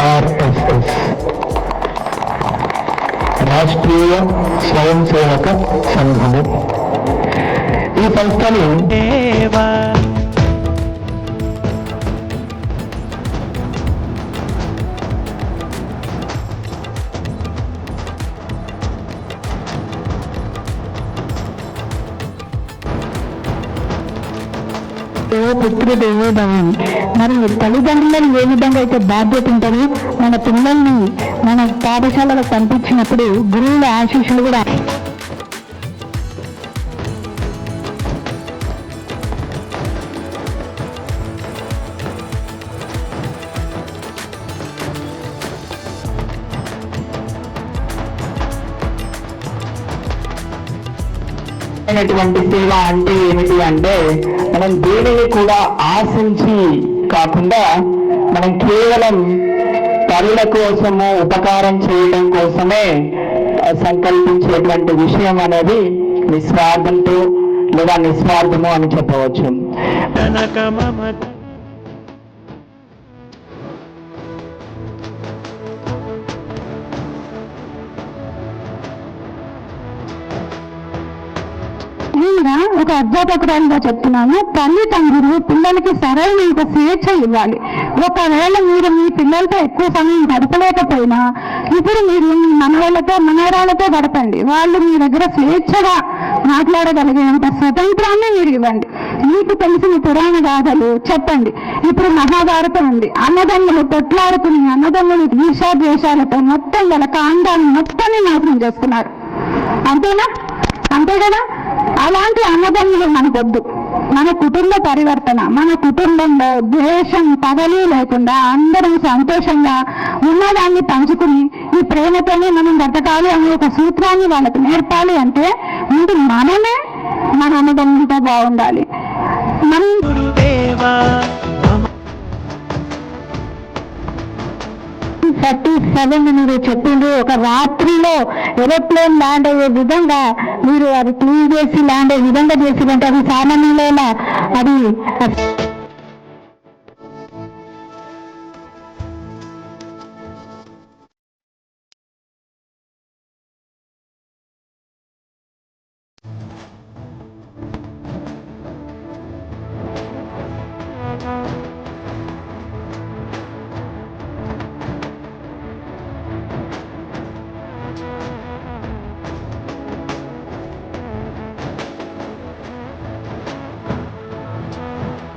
RSS Rashtriya స్వయం సేవక సంఘము. ఈ సంస్థలు పుత్రుడు దేవోభవని. మరి తల్లిదండ్రులను ఏ విధంగా అయితే బాధ్యత ఉంటుందో మన పిల్లల్ని మన పాఠశాలకు పంపించినప్పుడు గురువుల ఆశీస్సులు కూడా సేవ అంటే ఏమిటి అంటే మనం దేనిని కూడా ఆశించి కాకుండా మనం కేవలం పరుల కోసము ఉపకారం చేయడం కోసమే సంకల్పించేటువంటి విషయం అనేది నిస్వార్థంతో లేదా నిస్వార్థము అని చెప్పవచ్చు. ఒక అధ్యాపకురాలుగా చెప్తున్నాను, తల్లిదండ్రులు పిల్లలకి సరైన ఒక స్వేచ్ఛ ఇవ్వాలి. ఒకవేళ మీరు మీ పిల్లలతో ఎక్కువ సమయం గడపలేకపోయినా ఇప్పుడు మీరు మీ మనవాళ్ళతో మనవరాలతో గడపండి. వాళ్ళు మీ దగ్గర స్వేచ్ఛగా మాట్లాడగలిగేంత స్వతంత్రాన్ని మీరు ఇవ్వండి. మీకు తెలిసిన పురాణ గాథలు చెప్పండి. ఇప్పుడు మహాభారతం ఉంది, అన్నదమ్ములు కొట్లాడుకుని అన్నదమ్ములు ఈర్ష్యాద్వేషాలతో మొత్తం గల కాండాన్ని మొత్తాన్ని నాశనం చేస్తున్నారు. అంతేనా? అంతే కదా? అలాంటి అన్నదమ్ములు మనకొద్దు. మన కుటుంబ పరివర్తన, మన కుటుంబంలో ద్వేషం పగలు లేకుండా అందరం సంతోషంగా ఉన్నదాన్ని పంచుకుని ఈ ప్రేమతోనే మనం బ్రతకాలి అనే ఒక సూత్రాన్ని వాళ్ళకి నేర్పాలి. అంటే ముందు మనమే మన అన్నదమ్ములతో బాగుండాలి. మనం 37 మీరు చెప్పిండ్రు. ఒక రాత్రిలో ఏరోప్లేన్ ల్యాండ్ అయ్యే విధంగా మీరు అది క్లీన్ చేసి ల్యాండ్ అయ్యే విధంగా చేసిరంటే అది సామాన్యులేలా? అది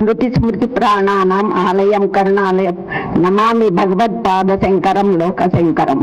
స్మృతి స్మృతి ప్రాణానాం ఆలయం కరుణాలయం నమామి భగవత్పాద శంకరం లోక శంకరం.